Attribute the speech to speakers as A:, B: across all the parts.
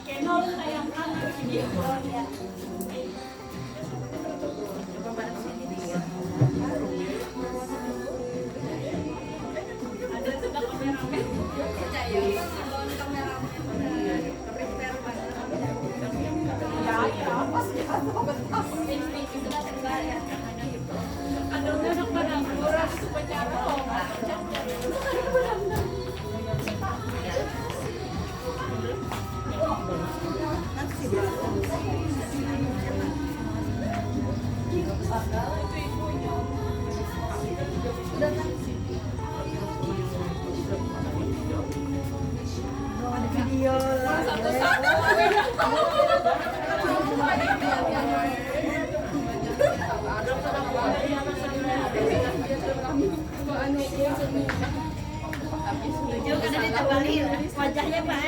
A: Kenol na yung kanan video. Ada sudah kameramen. Percaya kalau kameramen prepare banget. Ya, pasti sudah terbayar. Ada orang barang orang upacara video wajahnya Pak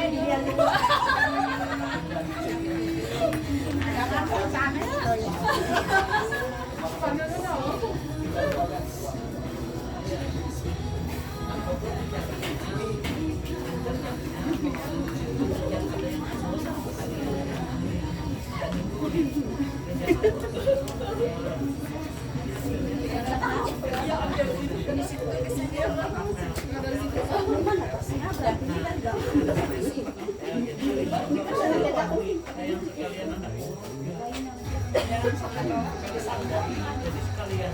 A: dia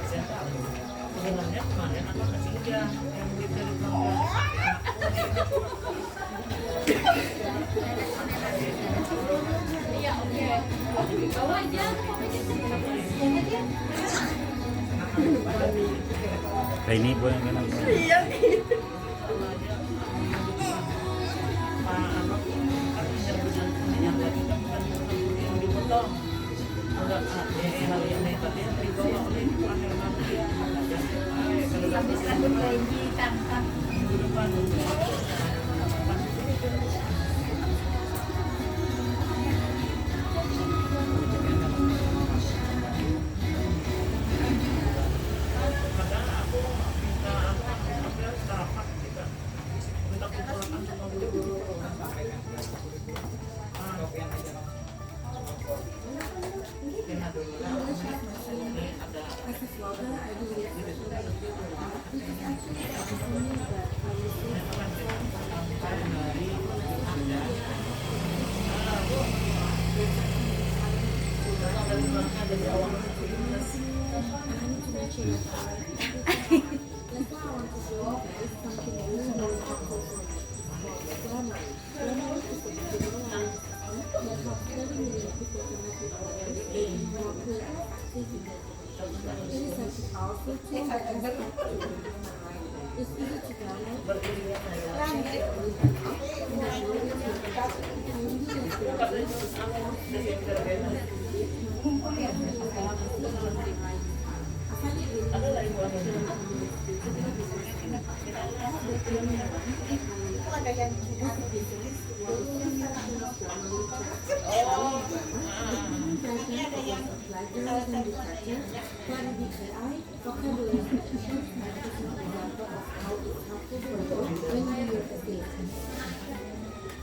A: sebenarnya kemarin aku kasih dia yang beli dari iya oke bawa aja
B: kayak ini boleh kan?
A: iya nih habis rambut kelinci tangkap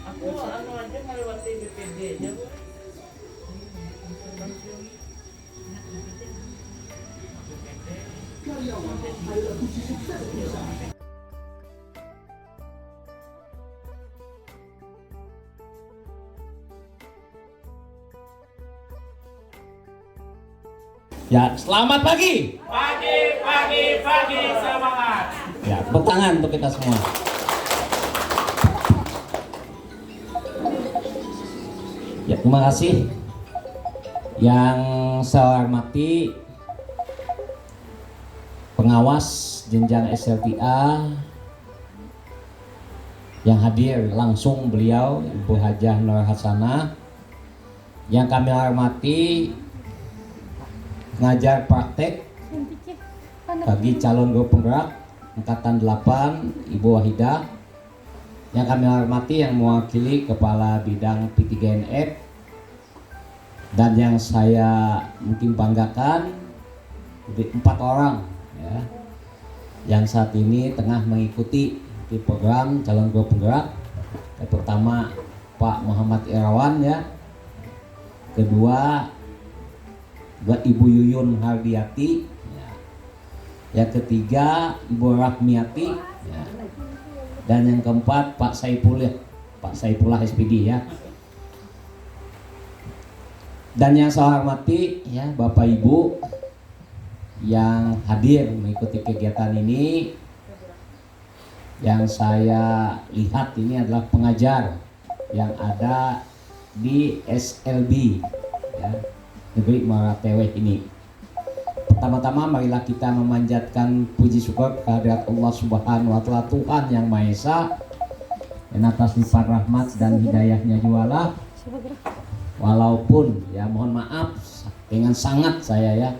C: Aku aja melewati BPD nya.
B: Ya, selamat pagi.
C: Pagi semangat.
B: Ya, tepuk tangan untuk kita semua. Ya, terima kasih. Yang saya hormati pengawas jenjang SLTA yang hadir langsung beliau Ibu Hajah Nur Hasanah. Yang kami hormati pengajar praktek bagi calon guru penggerak angkatan 8 Ibu Wahidah. Yang kami hormati yang mewakili Kepala Bidang P3NF, dan yang saya mungkin banggakan 4 orang ya, yang saat ini tengah mengikuti di program calon guru penggerak. Yang pertama Pak Muhammad Irawan ya. Kedua Ibu Yuyun Hardiati ya. Yang ketiga Ibu Rahmiati ya. Dan yang keempat Pak Saifullah SPD ya. Dan yang saya hormati ya Bapak Ibu yang hadir mengikuti kegiatan ini. Yang saya lihat ini adalah pengajar yang ada di SLB ya, Negeri Muara Teweh ini. Pertama-tama marilah kita memanjatkan puji syukur kehadirat Allah Subhanahu wa Ta'ala, Tuhan yang Maha Esa, yang atas lipat rahmat dan hidayahnya jualah. Walaupun ya mohon maaf dengan sangat saya ya,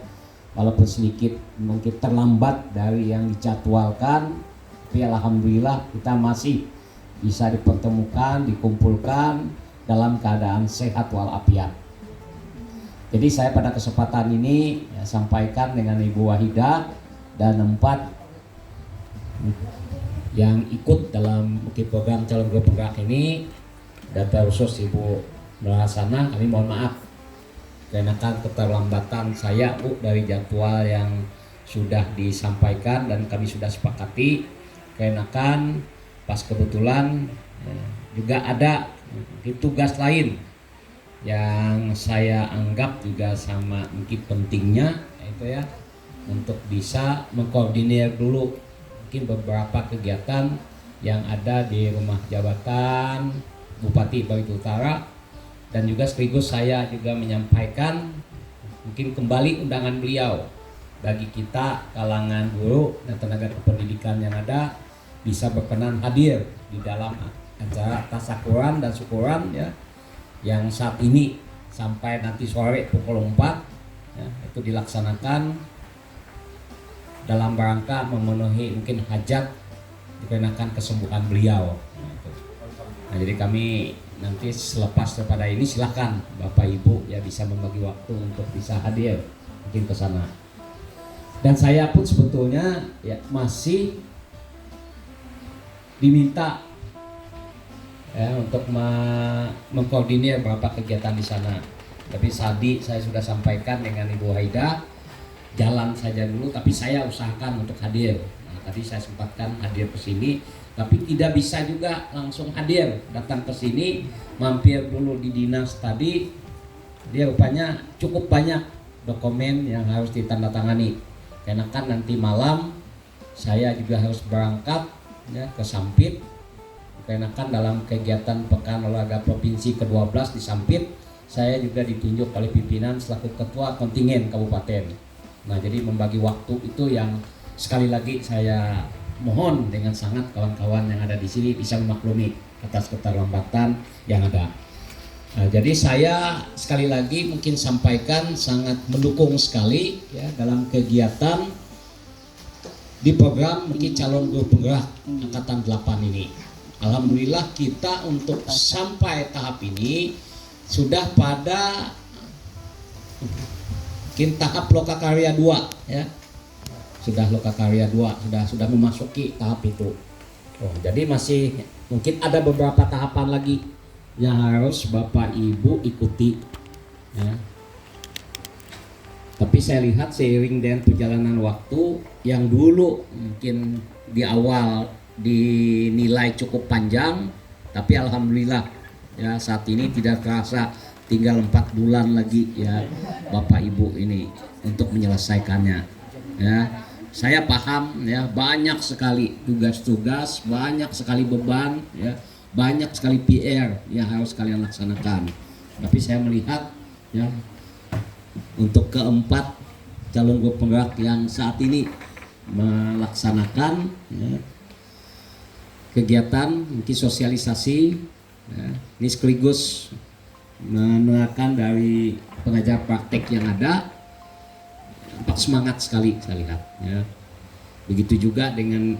B: walaupun sedikit mungkin terlambat dari yang dijadwalkan, tapi alhamdulillah kita masih bisa dipertemukan, dikumpulkan dalam keadaan sehat walafiat. Jadi saya pada kesempatan ini ya, sampaikan dengan Ibu Wahidah dan 4 yang ikut dalam program calon guru penggerak ini, dan terkhusus Ibu Melaksana, kami mohon maaf karena keterlambatan saya Bu dari jadwal yang sudah disampaikan dan kami sudah sepakati, karena pas kebetulan juga ada tugas lain yang saya anggap juga sama mungkin pentingnya, itu ya untuk bisa mengkoordinir dulu mungkin beberapa kegiatan yang ada di rumah jabatan Bupati Barito Utara. Dan juga sekaligus saya juga menyampaikan mungkin kembali undangan beliau bagi kita kalangan guru dan tenaga kependidikan yang ada bisa berkenan hadir di dalam acara tasakuran dan syukuran ya, yang saat ini sampai nanti sore pukul 4 ya, itu dilaksanakan dalam rangka memenuhi mungkin hajat dikarenakan kesembuhan beliau. Nah, jadi kami nanti selepas daripada ini silahkan Bapak Ibu ya bisa membagi waktu untuk bisa hadir mungkin ke sana. Dan saya pun sebetulnya ya masih diminta ya untuk mengkoordinir beberapa kegiatan di sana. Tapi tadi saya sudah sampaikan dengan Ibu Haida, jalan saja dulu, tapi saya usahakan untuk hadir. Nah, tadi saya sempatkan hadir ke sini, tapi tidak bisa juga langsung hadir, datang ke sini, mampir dulu di dinas tadi. Dia rupanya cukup banyak dokumen yang harus ditandatangani. Karena kan nanti malam saya juga harus berangkat ya, ke Sampit. Karena kan dalam kegiatan Pekan Olahraga Provinsi ke-12 di Sampit, saya juga ditunjuk oleh pimpinan selaku ketua kontingen kabupaten. Nah, jadi membagi waktu itu yang sekali lagi saya mohon dengan sangat kawan-kawan yang ada di sini bisa memaklumi atas keterlambatan yang ada. Nah, jadi saya sekali lagi mungkin sampaikan sangat mendukung sekali ya dalam kegiatan di program mungkin calon guru penggerak angkatan 8 ini. Alhamdulillah kita untuk sampai tahap ini sudah pada mungkin tahap lokakarya 2 ya. Sudah lokakarya 2 sudah memasuki tahap itu. Jadi masih mungkin ada beberapa tahapan lagi yang harus Bapak Ibu ikuti ya. Tapi saya lihat seiring dengan perjalanan waktu yang dulu mungkin di awal dinilai cukup panjang, tapi alhamdulillah ya saat ini tidak terasa tinggal 4 bulan lagi ya Bapak Ibu ini untuk menyelesaikannya ya. Saya paham ya banyak sekali tugas-tugas, banyak sekali beban ya, banyak sekali PR yang harus kalian laksanakan. Tapi saya melihat ya untuk keempat calon guru penggerak yang saat ini melaksanakan ya, kegiatan mungkin sosialisasi ya, ini sekaligus menerapkan dari pengajar praktek yang ada. Semangat sekali saya lihat ya. Begitu juga dengan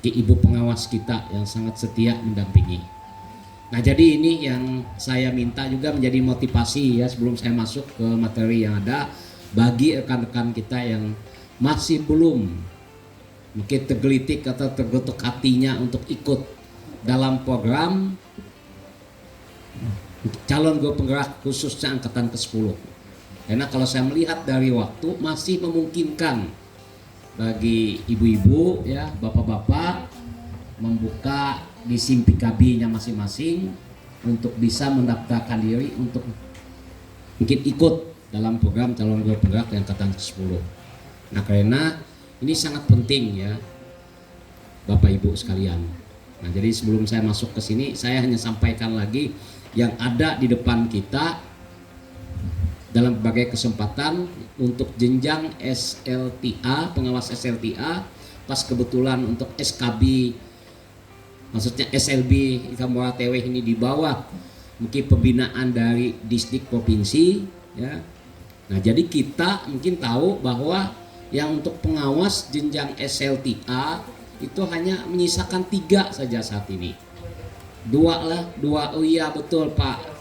B: ibu pengawas kita yang sangat setia mendampingi. Nah, jadi ini yang saya minta juga menjadi motivasi ya sebelum saya masuk ke materi yang ada bagi rekan-rekan kita yang masih belum mungkin tergelitik atau tergetuk hatinya untuk ikut dalam program calon guru penggerak khususnya angkatan ke-10. Karena kalau saya melihat dari waktu masih memungkinkan bagi ibu-ibu ya, bapak-bapak membuka di SIM PKB-nya masing-masing untuk bisa mendaftarkan diri untuk mungkin ikut dalam program calon guru penggerak yang angkatan ke-10. Nah, karena ini sangat penting ya Bapak Ibu sekalian. Nah, jadi sebelum saya masuk ke sini, saya hanya sampaikan lagi yang ada di depan kita dalam berbagai kesempatan untuk jenjang SLTA, pengawas SLTA, pas kebetulan untuk SKB, maksudnya SLB Ikan Muara Tewe ini di bawah mungkin pembinaan dari distrik provinsi ya. Nah, jadi kita mungkin tahu bahwa yang untuk pengawas jenjang SLTA itu hanya menyisakan 3 saja saat ini. 2. Oh iya betul Pak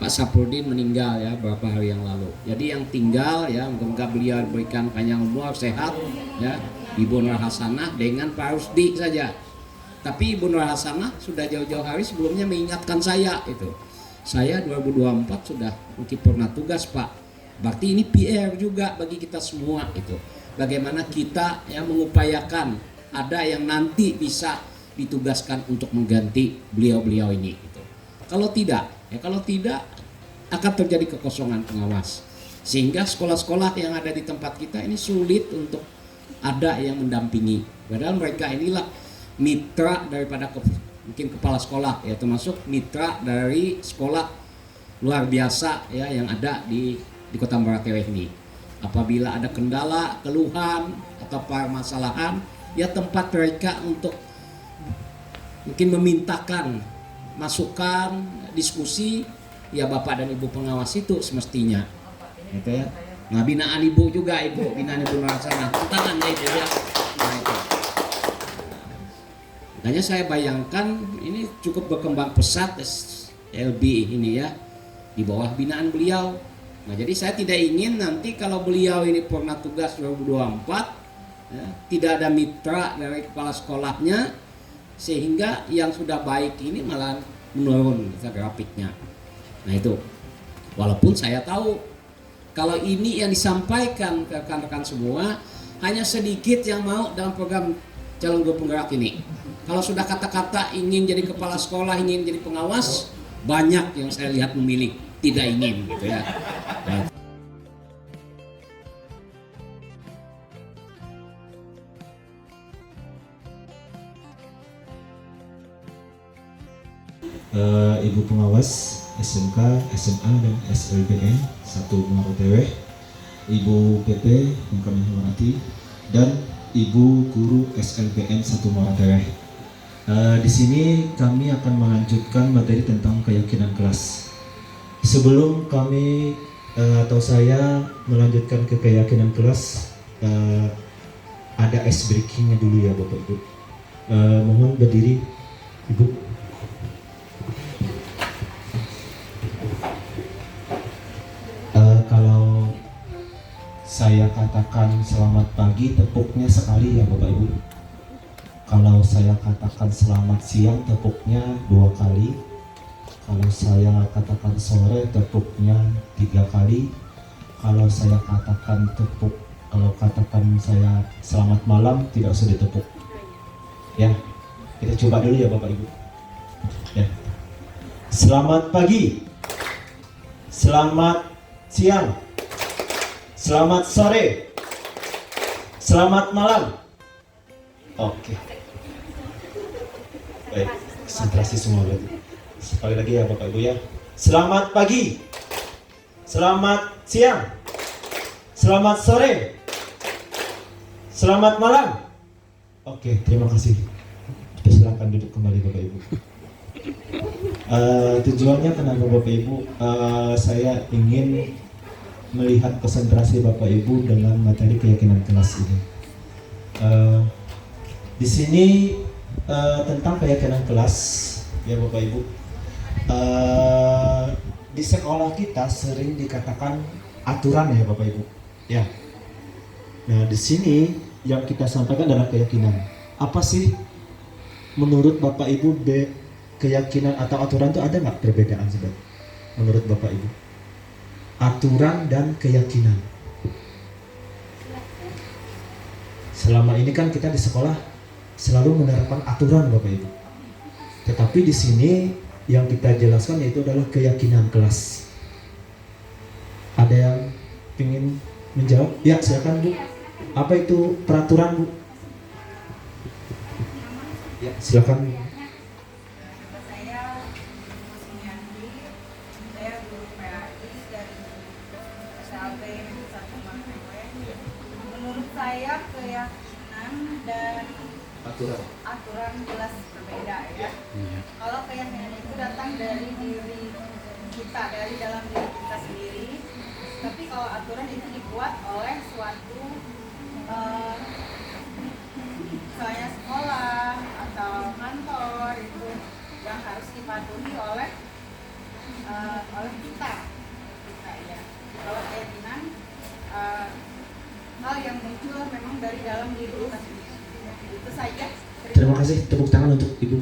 B: Saprudin meninggal ya beberapa hari yang lalu. Jadi yang tinggal ya, moga-moga beliau diberikan panjang umur, sehat ya, Ibu Nur Hasanah dengan Pak Rusdi saja. Tapi Ibu Nur Hasanah sudah jauh-jauh hari sebelumnya mengingatkan saya itu. Saya 2024 sudah mungkin pernah tugas Pak. Berarti ini PR juga bagi kita semua itu. Bagaimana kita yang mengupayakan ada yang nanti bisa ditugaskan untuk mengganti beliau-beliau ini gitu. Kalau tidak akan terjadi kekosongan pengawas. Sehingga sekolah-sekolah yang ada di tempat kita ini sulit untuk ada yang mendampingi. Padahal mereka inilah mitra daripada mungkin kepala sekolah ya, termasuk mitra dari sekolah luar biasa ya yang ada di Kota Muara Tewe ini. Apabila ada kendala, keluhan atau permasalahan, ya tempat mereka untuk mungkin memintakan masukan, diskusi, ya Bapak dan Ibu pengawas itu semestinya gitu ya. Nah, binaan Ibu juga, binaan Ibu Nurasana, tantangan ya Ibu ya. Nah, itu. Makanya saya bayangkan ini cukup berkembang pesat LB ini ya, di bawah binaan beliau. Nah, jadi saya tidak ingin nanti kalau beliau ini pernah tugas 2024 ya, tidak ada mitra dari kepala sekolahnya, sehingga yang sudah baik ini malah menurun grafiknya. Nah, itu walaupun saya tahu kalau ini yang disampaikan ke rekan-rekan semua hanya sedikit yang mau dalam program calon guru penggerak ini. Kalau sudah kata-kata ingin jadi kepala sekolah, ingin jadi pengawas, banyak yang saya lihat memilih tidak ingin gitu ya. Nah,
D: Ibu pengawas SMK, SMA dan SLBN 1 Muara Tewe, Ibu PT yang kami hormati, dan Ibu Guru SLBN 1 Muara Tewe. Di sini kami akan melanjutkan materi tentang keyakinan kelas. Sebelum kami atau saya melanjutkan ke keyakinan kelas, ada ice breakingnya dulu ya Bapak Ibu. Mohon berdiri Ibu. Kalau saya katakan selamat pagi, tepuknya sekali ya Bapak Ibu. Kalau saya katakan selamat siang, tepuknya 2 kali. Kalau saya katakan sore, tepuknya 3 kali. Kalau saya katakan saya selamat malam, tidak usah ditepuk. Ya, kita coba dulu ya Bapak Ibu. Ya. Selamat pagi, selamat siang, selamat sore, selamat malam. Oke. Baik, konsentrasi semua berarti. Sekali lagi ya Bapak Ibu ya. Selamat pagi, selamat siang, selamat sore, selamat malam. Oke, terima kasih. Kita silakan duduk kembali Bapak Ibu. Tujuannya kenapa Bapak Ibu? Saya ingin melihat konsentrasi Bapak Ibu dengan materi keyakinan kelas ini. Di sini tentang keyakinan kelas ya Bapak Ibu. Di sekolah kita sering dikatakan aturan ya Bapak Ibu. Ya. Nah, di sini yang kita sampaikan adalah keyakinan. Apa sih menurut Bapak Ibu keyakinan atau aturan itu ada nggak perbedaan sobat? Menurut Bapak Ibu, aturan dan keyakinan. Selama ini kan kita di sekolah selalu menerapkan aturan Bapak Ibu. Tetapi di sini yang kita jelaskan yaitu adalah keyakinan kelas. Ada yang ingin menjawab? Ya, silakan Bu. Apa itu peraturan Bu? Ya, silakan.
E: Saya Sumiati, saya guru PAI dari SLB 1 Mangkewe. Menurut saya keyakinan dan aturan jelas berbeda ya. Kalau keyakinan itu datang dari diri kita, dari dalam diri kita sendiri. Tapi kalau aturan itu dibuat oleh suatu misalnya sekolah atau kantor itu yang harus dipatuhi oleh kita ya. Kalau keyakinan hal yang muncul memang dari dalam diri kita sendiri. Itu saja.
D: Terima kasih, tepuk tangan untuk Ibu.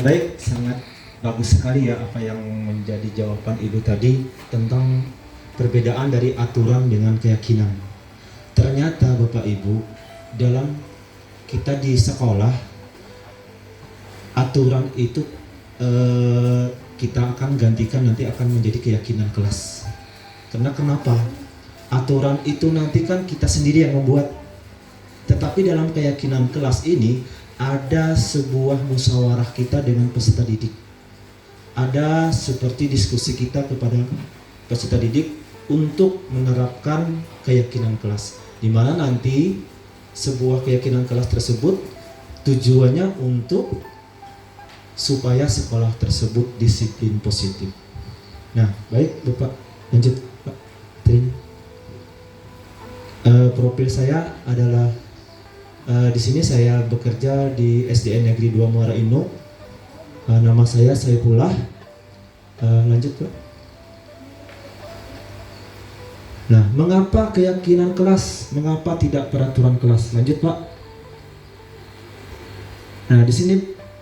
D: Baik, sangat bagus sekali ya apa yang menjadi jawaban Ibu tadi tentang perbedaan dari aturan dengan keyakinan. Ternyata Bapak Ibu, dalam kita di sekolah aturan itu kita akan gantikan nanti akan menjadi keyakinan kelas. Karena kenapa? Aturan itu nanti kan kita sendiri yang membuat. Tetapi dalam keyakinan kelas ini ada sebuah musyawarah kita dengan peserta didik. Ada seperti diskusi kita kepada peserta didik untuk menerapkan keyakinan kelas, di mana nanti sebuah keyakinan kelas tersebut tujuannya untuk supaya sekolah tersebut disiplin positif. Nah, baik Bapak, lanjut Pak. Profil saya adalah di sini saya bekerja di SDN Negeri 2 Muara Inu. Nama saya Saifullah. Lanjut Pak. Nah, mengapa keyakinan kelas? Mengapa tidak peraturan kelas? Lanjut Pak. Nah, di sini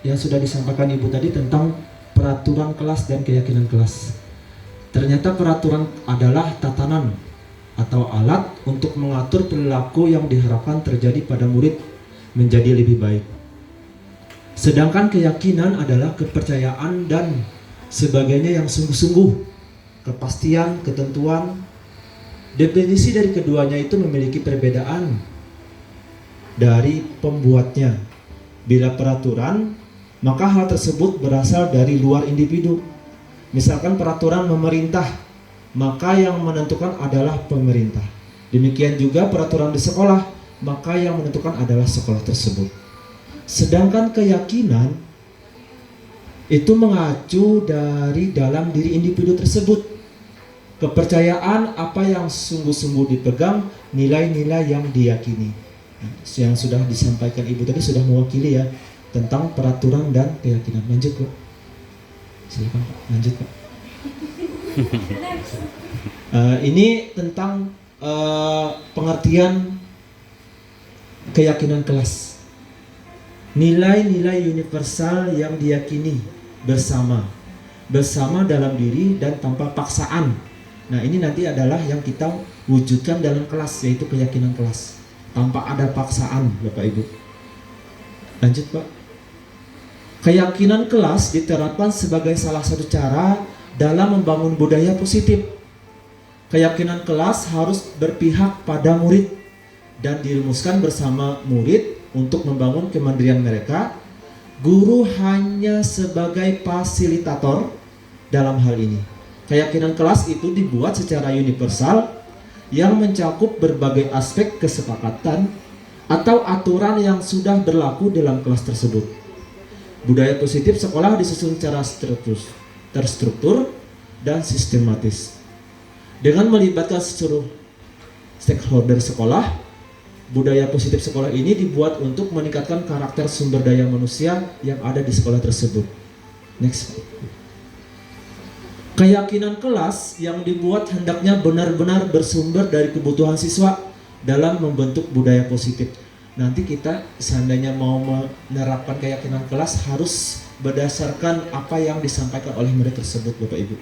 D: yang sudah disampaikan Ibu tadi tentang peraturan kelas dan keyakinan kelas. Ternyata peraturan adalah tatanan atau alat untuk mengatur perilaku yang diharapkan terjadi pada murid menjadi lebih baik. Sedangkan keyakinan adalah kepercayaan dan sebagainya yang sungguh-sungguh, kepastian, ketentuan. Definisi dari keduanya itu memiliki perbedaan dari pembuatnya. Bila peraturan, maka hal tersebut berasal dari luar individu. Misalkan peraturan memerintah, maka yang menentukan adalah pemerintah. Demikian juga peraturan di sekolah, maka yang menentukan adalah sekolah tersebut. Sedangkan keyakinan itu mengacu dari dalam diri individu tersebut. Kepercayaan apa yang sungguh-sungguh dipegang, nilai-nilai yang diyakini. Yang sudah disampaikan Ibu tadi sudah mewakili ya tentang peraturan dan keyakinan. Lanjut Pak. Silakan Pak, lanjut Pak. Ini tentang pengertian keyakinan kelas. Nilai-nilai universal yang diyakini bersama dalam diri dan tanpa paksaan. Nah, ini nanti adalah yang kita wujudkan dalam kelas, yaitu keyakinan kelas tanpa ada paksaan Bapak Ibu. Lanjut Pak. Keyakinan kelas diterapkan sebagai salah satu cara dalam membangun budaya positif. Keyakinan kelas harus berpihak pada murid dan dirumuskan bersama murid untuk membangun kemandirian mereka. Guru hanya sebagai fasilitator dalam hal ini. Keyakinan kelas itu dibuat secara universal yang mencakup berbagai aspek kesepakatan atau aturan yang sudah berlaku dalam kelas tersebut. Budaya positif sekolah disusun secara terstruktur dan sistematis. Dengan melibatkan seluruh stakeholder sekolah, budaya positif sekolah ini dibuat untuk meningkatkan karakter sumber daya manusia yang ada di sekolah tersebut. Next. Keyakinan kelas yang dibuat hendaknya benar-benar bersumber dari kebutuhan siswa dalam membentuk budaya positif. Nanti kita seandainya mau menerapkan keyakinan kelas harus berdasarkan apa yang disampaikan oleh murid tersebut, Bapak Ibu.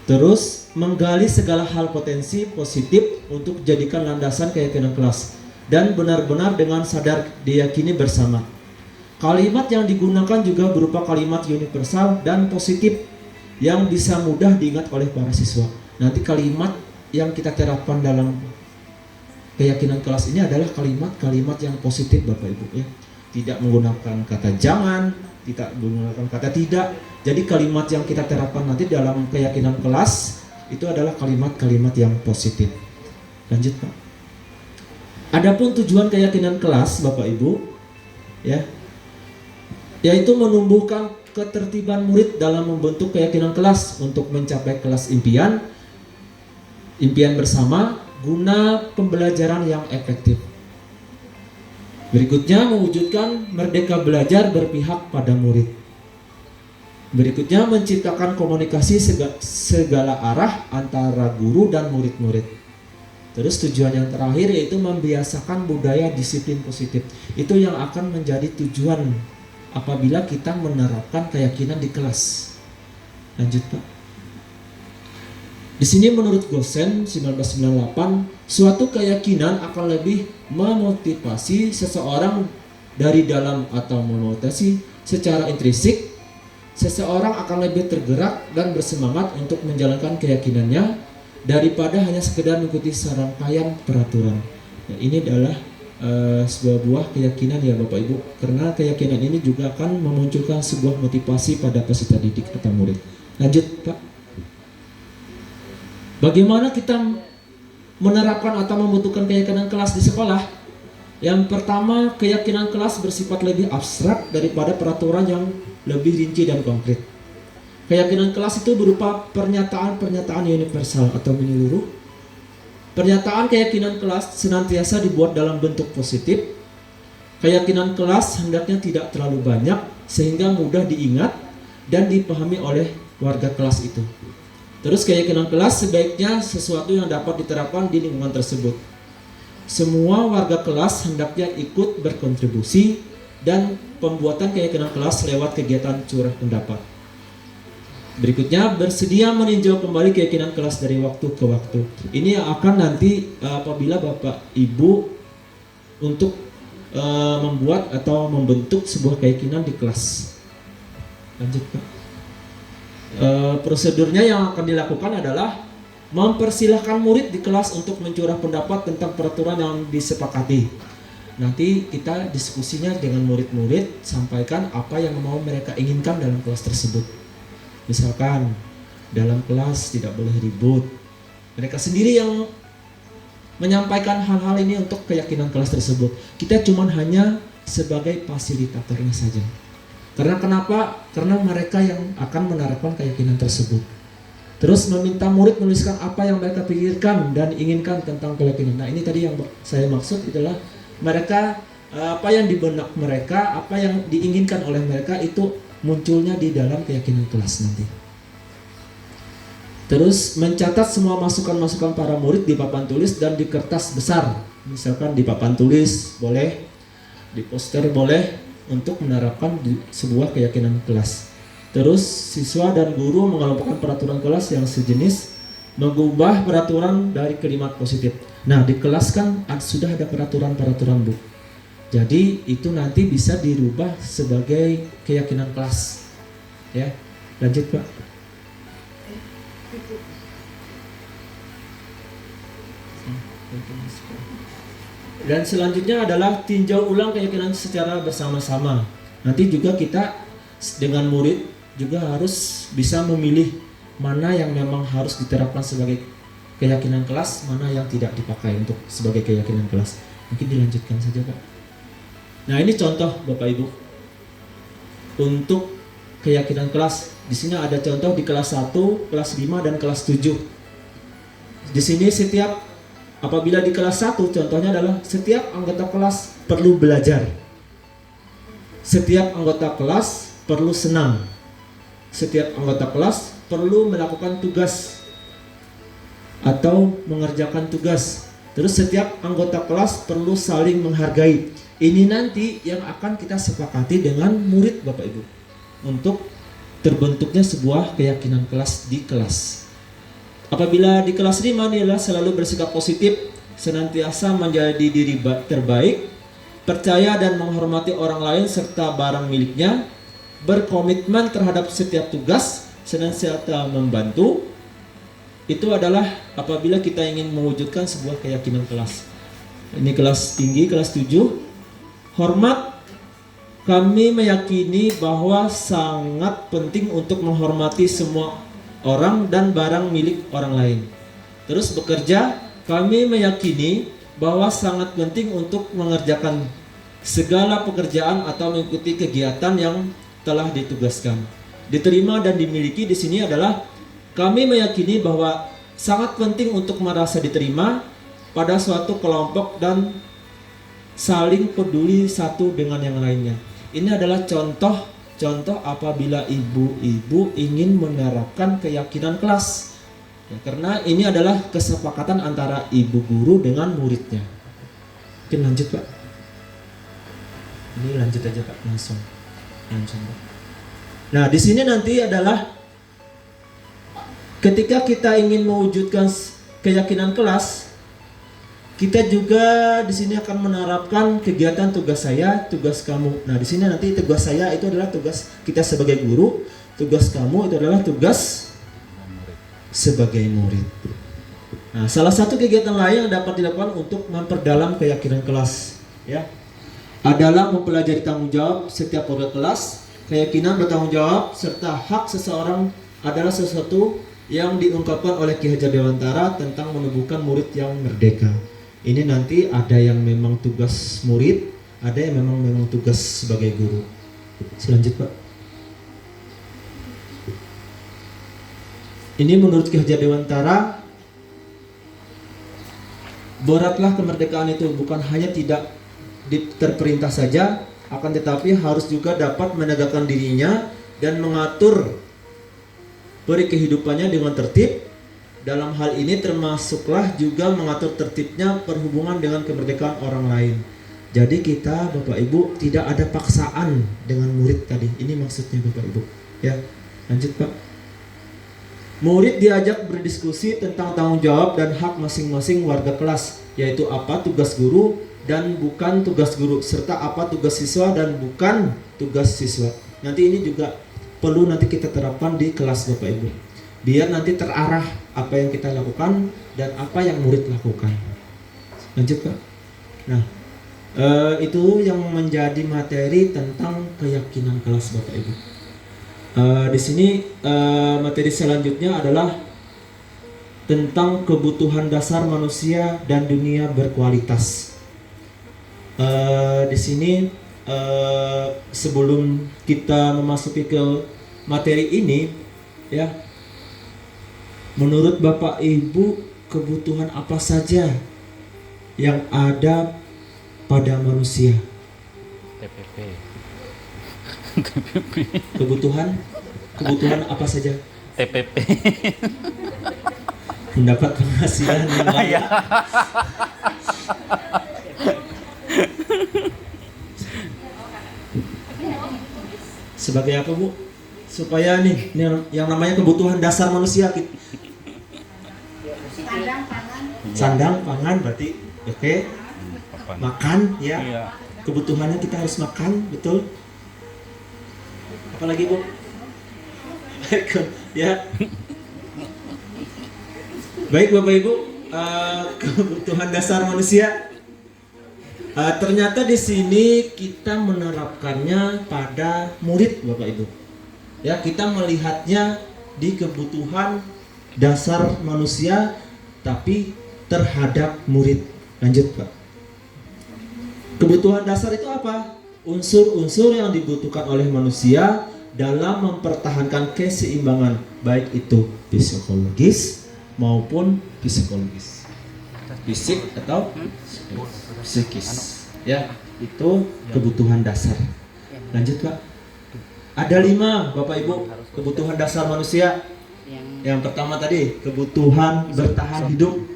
D: Terus menggali segala hal potensi positif untuk jadikan landasan keyakinan kelas dan benar-benar dengan sadar diyakini bersama. Kalimat yang digunakan juga berupa kalimat universal dan positif yang bisa mudah diingat oleh para siswa. Nanti kalimat yang kita terapkan dalam keyakinan kelas ini adalah kalimat-kalimat yang positif, Bapak Ibu ya. Tidak menggunakan kata jangan, tidak menggunakan kata tidak. Jadi kalimat yang kita terapkan nanti dalam keyakinan kelas itu adalah kalimat-kalimat yang positif. Lanjut, Pak. Adapun tujuan keyakinan kelas, Bapak Ibu ya, yaitu menumbuhkan ketertiban murid dalam membentuk keyakinan kelas untuk mencapai kelas impian bersama guna pembelajaran yang efektif. Berikutnya mewujudkan merdeka belajar berpihak pada murid. Berikutnya menciptakan komunikasi segala arah antara guru dan murid-murid. Terus tujuan yang terakhir yaitu membiasakan budaya disiplin positif. Itu yang akan menjadi tujuan apabila kita menerapkan keyakinan di kelas. Lanjut, Pak. Di sini menurut Gosen 1998, suatu keyakinan akan lebih memotivasi seseorang dari dalam atau memotivasi secara intrinsik. Seseorang akan lebih tergerak dan bersemangat untuk menjalankan keyakinannya daripada hanya sekedar mengikuti serangkaian peraturan. Nah, ini adalah sebuah buah keyakinan ya Bapak Ibu, karena keyakinan ini juga akan memunculkan sebuah motivasi pada peserta didik atau murid. Lanjut, Pak. Bagaimana kita menerapkan atau membutuhkan keyakinan kelas di sekolah? Yang pertama, keyakinan kelas bersifat lebih abstrak daripada peraturan yang lebih rinci dan konkret. Keyakinan kelas itu berupa pernyataan-pernyataan universal atau menyeluruh. Pernyataan keyakinan kelas senantiasa dibuat dalam bentuk positif. Keyakinan kelas hendaknya tidak terlalu banyak sehingga mudah diingat dan dipahami oleh warga kelas itu. Terus keyakinan kelas sebaiknya sesuatu yang dapat diterapkan di lingkungan tersebut. Semua warga kelas hendaknya ikut berkontribusi dan pembuatan keyakinan kelas lewat kegiatan curah pendapat. Berikutnya, bersedia meninjau kembali keyakinan kelas dari waktu ke waktu. Ini yang akan nanti apabila Bapak Ibu untuk membuat atau membentuk sebuah keyakinan di kelas. Lanjut, Pak. Prosedurnya yang akan dilakukan adalah mempersilahkan murid di kelas untuk mencurah pendapat tentang peraturan yang disepakati. Nanti kita diskusinya dengan murid-murid, sampaikan apa yang mau mereka inginkan dalam kelas tersebut. Misalkan dalam kelas tidak boleh ribut, mereka sendiri yang menyampaikan hal-hal ini untuk keyakinan kelas tersebut. Kita cuma hanya sebagai fasilitatornya saja. Karena kenapa? Karena mereka yang akan menerapkan keyakinan tersebut. Terus meminta murid menuliskan apa yang mereka pikirkan dan inginkan tentang keyakinan. Nah, ini tadi yang saya maksud adalah mereka apa yang di benak mereka, apa yang diinginkan oleh mereka itu munculnya di dalam keyakinan kelas nanti. Terus mencatat semua masukan-masukan para murid di papan tulis dan di kertas besar. Misalkan di papan tulis boleh, di poster boleh, untuk menerapkan di sebuah keyakinan kelas. Terus siswa dan guru mengelompokkan peraturan kelas yang sejenis, mengubah peraturan dari kalimat positif. Nah, di kelas kan sudah ada peraturan-peraturan, Bu. Jadi itu nanti bisa dirubah sebagai keyakinan kelas. Ya, lanjut, Pak. Dan selanjutnya adalah tinjau ulang keyakinan secara bersama-sama. Nanti juga kita dengan murid juga harus bisa memilih mana yang memang harus diterapkan sebagai keyakinan kelas, mana yang tidak dipakai untuk sebagai keyakinan kelas. Mungkin dilanjutkan saja, Pak. Nah, ini contoh Bapak Ibu untuk keyakinan kelas. Di sini ada contoh di kelas 1, kelas 5 dan kelas 7. Di sini setiap apabila di kelas 1 contohnya adalah setiap anggota kelas perlu belajar. Setiap anggota kelas perlu senang. Setiap anggota kelas perlu melakukan tugas atau mengerjakan tugas. Terus setiap anggota kelas perlu saling menghargai. Ini nanti yang akan kita sepakati dengan murid Bapak Ibu untuk terbentuknya sebuah keyakinan kelas di kelas. Apabila di kelas 5 nih adalah selalu bersikap positif, senantiasa menjadi diri terbaik, percaya dan menghormati orang lain serta barang miliknya, berkomitmen terhadap setiap tugas, senantiasa membantu. Itu adalah apabila kita ingin mewujudkan sebuah keyakinan kelas. Ini kelas tinggi, kelas 7. Hormat, kami meyakini bahwa sangat penting untuk menghormati semua orang dan barang milik orang lain. Terus bekerja, kami meyakini bahwa sangat penting untuk mengerjakan segala pekerjaan atau mengikuti kegiatan yang telah ditugaskan. Diterima dan dimiliki di sini adalah kami meyakini bahwa sangat penting untuk merasa diterima pada suatu kelompok dan saling peduli satu dengan yang lainnya. Ini adalah contoh apabila ibu-ibu ingin menerapkan keyakinan kelas. Ya, karena ini adalah kesepakatan antara ibu guru dengan muridnya. Oke, lanjut Pak. Ini lanjut aja Pak, langsung. Pak. Nah, di sini nanti adalah ketika kita ingin mewujudkan keyakinan kelas, kita juga di sini akan menerapkan kegiatan tugas saya, tugas kamu. Nah, di sini nanti tugas saya itu adalah tugas kita sebagai guru, tugas kamu itu adalah tugas sebagai murid. Nah, salah satu kegiatan lain yang dapat dilakukan untuk memperdalam keyakinan kelas, ya, adalah mempelajari tanggung jawab setiap warga kelas. Keyakinan bertanggung jawab serta hak seseorang adalah sesuatu yang diungkapkan oleh Ki Hajar Dewantara tentang menumbuhkan murid yang merdeka. Ini nanti ada yang memang tugas murid, ada yang memang tugas sebagai guru. Selanjutnya Pak. Ini menurut Ki Hajar Dewantara, beratlah kemerdekaan itu bukan hanya tidak terperintah saja, akan tetapi harus juga dapat menegakkan dirinya dan mengatur kehidupannya dengan tertib. Dalam hal ini termasuklah juga mengatur tertibnya perhubungan dengan kemerdekaan orang lain. Jadi kita Bapak Ibu tidak ada paksaan dengan murid tadi. Ini maksudnya Bapak Ibu. Ya, lanjut Pak. Murid diajak berdiskusi tentang tanggung jawab dan hak masing-masing warga kelas, yaitu apa tugas guru dan bukan tugas guru, serta apa tugas siswa dan bukan tugas siswa. Nanti ini juga perlu nanti kita terapkan di kelas Bapak Ibu, biar nanti terarah apa yang kita lakukan dan apa yang murid lakukan. Lanjut Pak. Nah, itu yang menjadi materi tentang keyakinan kelas Bapak Ibu. Di sini materi selanjutnya adalah tentang kebutuhan dasar manusia dan dunia berkualitas. Di sini sebelum kita memasuki ke materi ini, ya, menurut Bapak Ibu kebutuhan apa saja yang ada pada manusia?
C: TPP.
D: Kebutuhan apa saja?
C: TPP.
D: Mendapat penghasilan yang banyak. Sebagai apa Bu? Supaya nih yang namanya kebutuhan dasar manusia. Sandang, pangan berarti oke. Makan ya. Kebutuhannya kita harus makan, betul. Apalagi Bu? Ya. Baik Bapak Ibu, kebutuhan dasar manusia. Ternyata di sini kita menerapkannya pada murid Bapak Ibu. Ya, kita melihatnya di kebutuhan dasar manusia tapi terhadap murid. Lanjut Pak. Kebutuhan dasar itu apa? Unsur-unsur yang dibutuhkan oleh manusia dalam mempertahankan keseimbangan, baik itu psikologis maupun psikologis, fisik atau psikis. Ya, itu kebutuhan dasar. Lanjut Pak. Ada 5 Bapak Ibu kebutuhan dasar manusia. Yang pertama tadi kebutuhan bertahan hidup.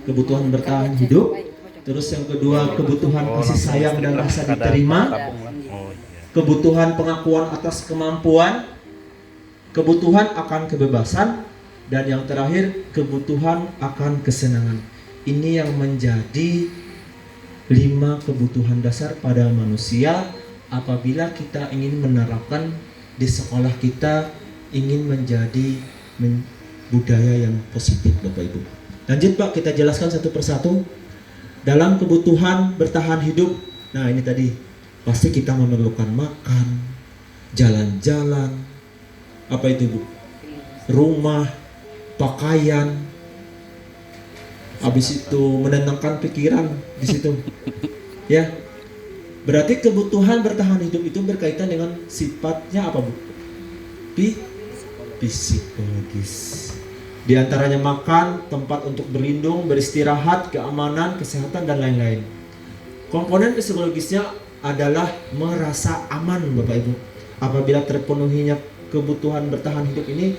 D: kebutuhan bertahan hidup. Terus yang kedua, kebutuhan kasih sayang dan rasa diterima.
C: Oh iya.
D: Kebutuhan pengakuan atas kemampuan. Kebutuhan akan kebebasan. Dan yang terakhir, kebutuhan akan kesenangan. Ini yang menjadi 5 kebutuhan dasar pada manusia apabila kita ingin menerapkan di sekolah kita, ingin menjadi budaya yang positif, Bapak Ibu. Lanjut Pak, kita jelaskan satu persatu. Dalam kebutuhan bertahan hidup, nah ini tadi, pasti kita memerlukan makan, jalan-jalan, apa itu Bu? Rumah, pakaian, habis itu menenangkan pikiran di situ. Ya, berarti kebutuhan bertahan hidup itu berkaitan dengan sifatnya apa Bu? Psikologis. Di antaranya makan, tempat untuk berlindung, beristirahat, keamanan, kesehatan dan lain-lain. Komponen psikologisnya adalah merasa aman Bapak Ibu. Apabila terpenuhinya kebutuhan bertahan hidup ini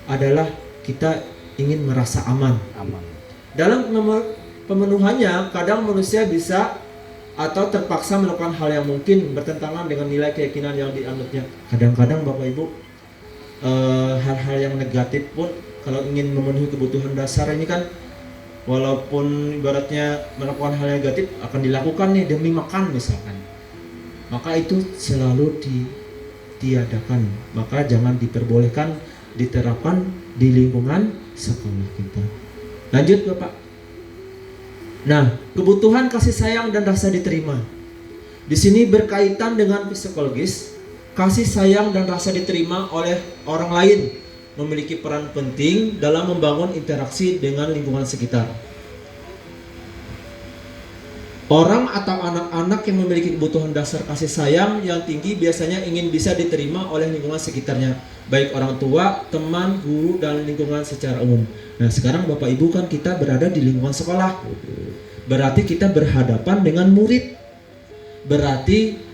D: adalah kita ingin merasa aman. Dalam pemenuhannya kadang manusia bisa atau terpaksa melakukan hal yang mungkin bertentangan dengan nilai keyakinan yang dianutnya. Kadang-kadang Bapak Ibu hal-hal yang negatif pun kalau ingin memenuhi kebutuhan dasar ini kan, walaupun ibaratnya melakukan hal negatif akan dilakukan nih demi makan misalkan, maka itu selalu ditiadakan. Maka jangan diperbolehkan diterapkan di lingkungan sekolah kita. Lanjut Bapak. Nah, kebutuhan kasih sayang dan rasa diterima di sini berkaitan dengan psikologis. Kasih sayang dan rasa diterima oleh orang lain memiliki peran penting dalam membangun interaksi dengan lingkungan sekitar. Orang atau anak-anak yang memiliki kebutuhan dasar kasih sayang yang tinggi biasanya ingin bisa diterima oleh lingkungan sekitarnya, baik orang tua, teman, guru, dan lingkungan secara umum. Nah, sekarang Bapak Ibu kan kita berada di lingkungan sekolah. Berarti kita berhadapan dengan murid. Berarti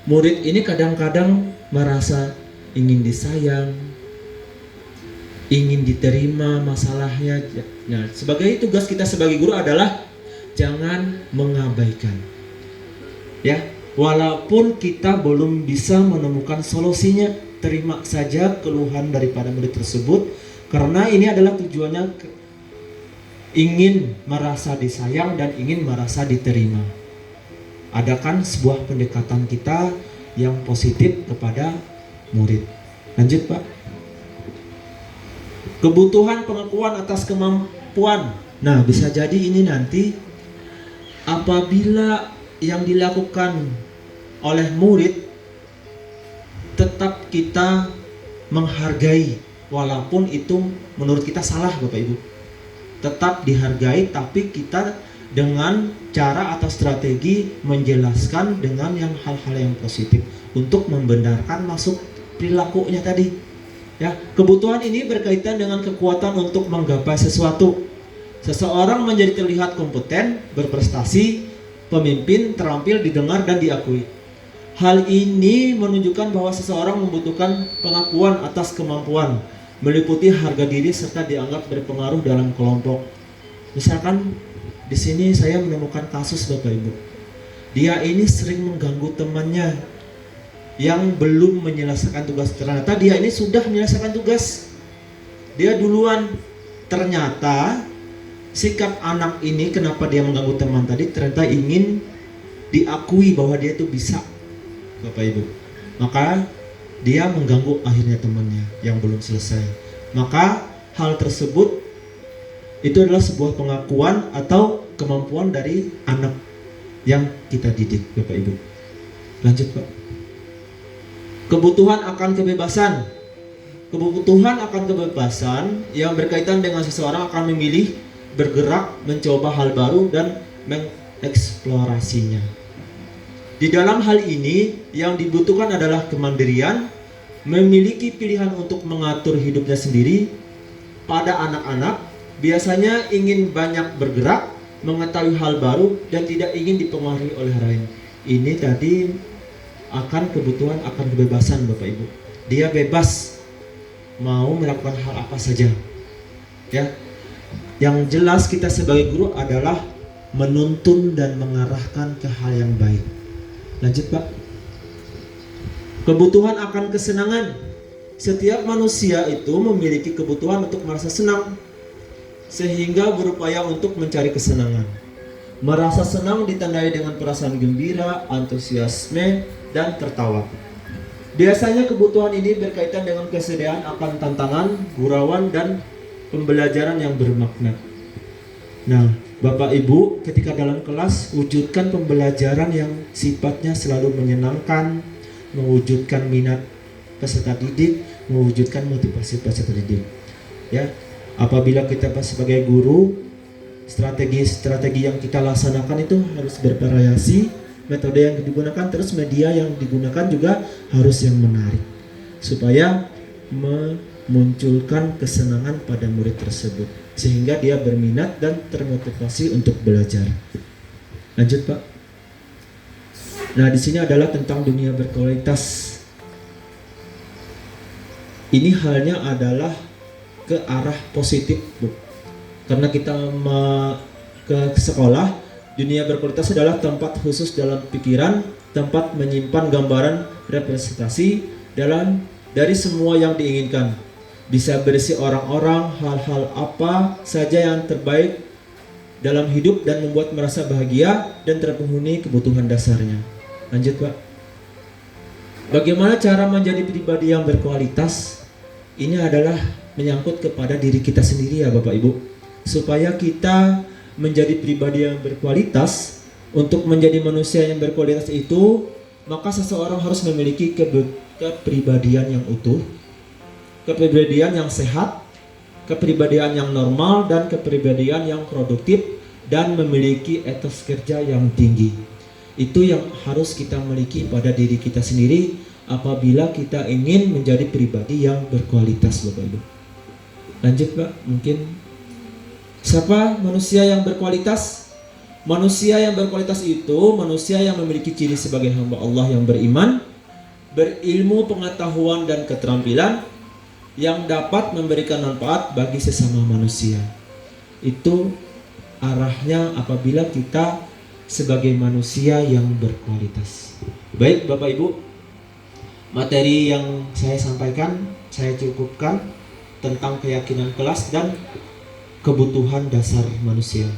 D: murid ini kadang-kadang merasa ingin disayang, ingin diterima masalahnya. Nah, sebagai tugas kita sebagai guru adalah jangan mengabaikan. Ya, walaupun kita belum bisa menemukan solusinya, terima saja keluhan daripada murid tersebut karena ini adalah tujuannya ingin merasa disayang dan ingin merasa diterima. Adakan sebuah pendekatan kita yang positif kepada murid. Lanjut Pak. Kebutuhan pengakuan atas kemampuan. Nah, bisa jadi ini nanti apabila yang dilakukan oleh murid tetap kita menghargai walaupun itu menurut kita salah Bapak Ibu. Tetap dihargai tapi kita dengan cara atau strategi menjelaskan dengan yang hal-hal yang positif untuk membenarkan masuk perilakunya tadi. Ya, kebutuhan ini berkaitan dengan kekuatan untuk menggapai sesuatu. Seseorang menjadi terlihat kompeten, berprestasi, pemimpin, terampil, didengar dan diakui. Hal ini menunjukkan bahwa seseorang membutuhkan pengakuan atas kemampuan, meliputi harga diri serta dianggap berpengaruh dalam kelompok. Misalkan di sini saya menemukan kasus Bapak Ibu. Dia ini sering mengganggu temannya yang belum menyelesaikan tugas. Ternyata dia ini sudah menyelesaikan tugas. Dia duluan. Ternyata sikap anak ini kenapa dia mengganggu teman tadi? Ternyata ingin diakui bahwa dia itu bisa, Bapak Ibu. Maka dia mengganggu akhirnya temannya yang belum selesai. Maka hal tersebut itu adalah sebuah pengakuan atau kemampuan dari anak yang kita didik, Bapak Ibu. Lanjut Pak. Kebutuhan akan kebebasan. Kebutuhan akan kebebasan yang berkaitan dengan seseorang akan memilih, bergerak, mencoba hal baru dan mengeksplorasinya. Di dalam hal ini yang dibutuhkan adalah kemandirian, memiliki pilihan untuk mengatur hidupnya sendiri. Pada anak-anak biasanya ingin banyak bergerak, mengetahui hal baru dan tidak ingin dipengaruhi oleh orang lain. Ini tadi akan kebutuhan akan kebebasan Bapak Ibu. Dia bebas mau melakukan hal apa saja. Ya. Yang jelas kita sebagai guru adalah menuntun dan mengarahkan ke hal yang baik. Lanjut Pak. Kebutuhan akan kesenangan. Setiap manusia itu memiliki kebutuhan untuk merasa senang, sehingga berupaya untuk mencari kesenangan. Merasa senang ditandai dengan perasaan gembira, antusiasme, dan tertawa. Biasanya kebutuhan ini berkaitan dengan kesediaan akan tantangan, gurauan, dan pembelajaran yang bermakna. Nah, Bapak Ibu, ketika dalam kelas, wujudkan pembelajaran yang sifatnya selalu menyenangkan, mewujudkan minat peserta didik, mewujudkan motivasi peserta didik. Ya, apabila kita sebagai guru, strategi yang kita laksanakan itu harus bervariasi, metode yang digunakan, terus media yang digunakan juga harus yang menarik, supaya memunculkan kesenangan pada murid tersebut, sehingga dia berminat dan termotivasi untuk belajar. Lanjut Pak. Nah, di sini adalah tentang dunia berkualitas. Ini halnya adalah ke arah positif, Bu. Karena kita ke sekolah, dunia berkualitas adalah tempat khusus dalam pikiran, tempat menyimpan gambaran representasi dari semua yang diinginkan. Bisa berisi orang-orang, hal-hal apa saja yang terbaik dalam hidup dan membuat merasa bahagia dan terpenuhi kebutuhan dasarnya. Lanjut Pak. Bagaimana cara menjadi pribadi yang berkualitas? Ini adalah menyangkut kepada diri kita sendiri ya Bapak Ibu. Supaya kita menjadi pribadi yang berkualitas, untuk menjadi manusia yang berkualitas itu, maka seseorang harus memiliki kepribadian yang utuh, kepribadian yang sehat, kepribadian yang normal, dan kepribadian yang produktif, dan memiliki etos kerja yang tinggi. Itu yang harus kita miliki pada diri kita sendiri apabila kita ingin menjadi pribadi yang berkualitas Bapak Ibu. Lanjut Pak, mungkin siapa manusia yang berkualitas? Manusia yang berkualitas itu manusia yang memiliki ciri sebagai hamba Allah yang beriman, berilmu, pengetahuan, dan keterampilan yang dapat memberikan manfaat bagi sesama manusia. Itu arahnya apabila kita sebagai manusia yang berkualitas. Baik Bapak Ibu, materi yang saya sampaikan, saya cukupkan tentang keyakinan kelas dan kebutuhan dasar manusia.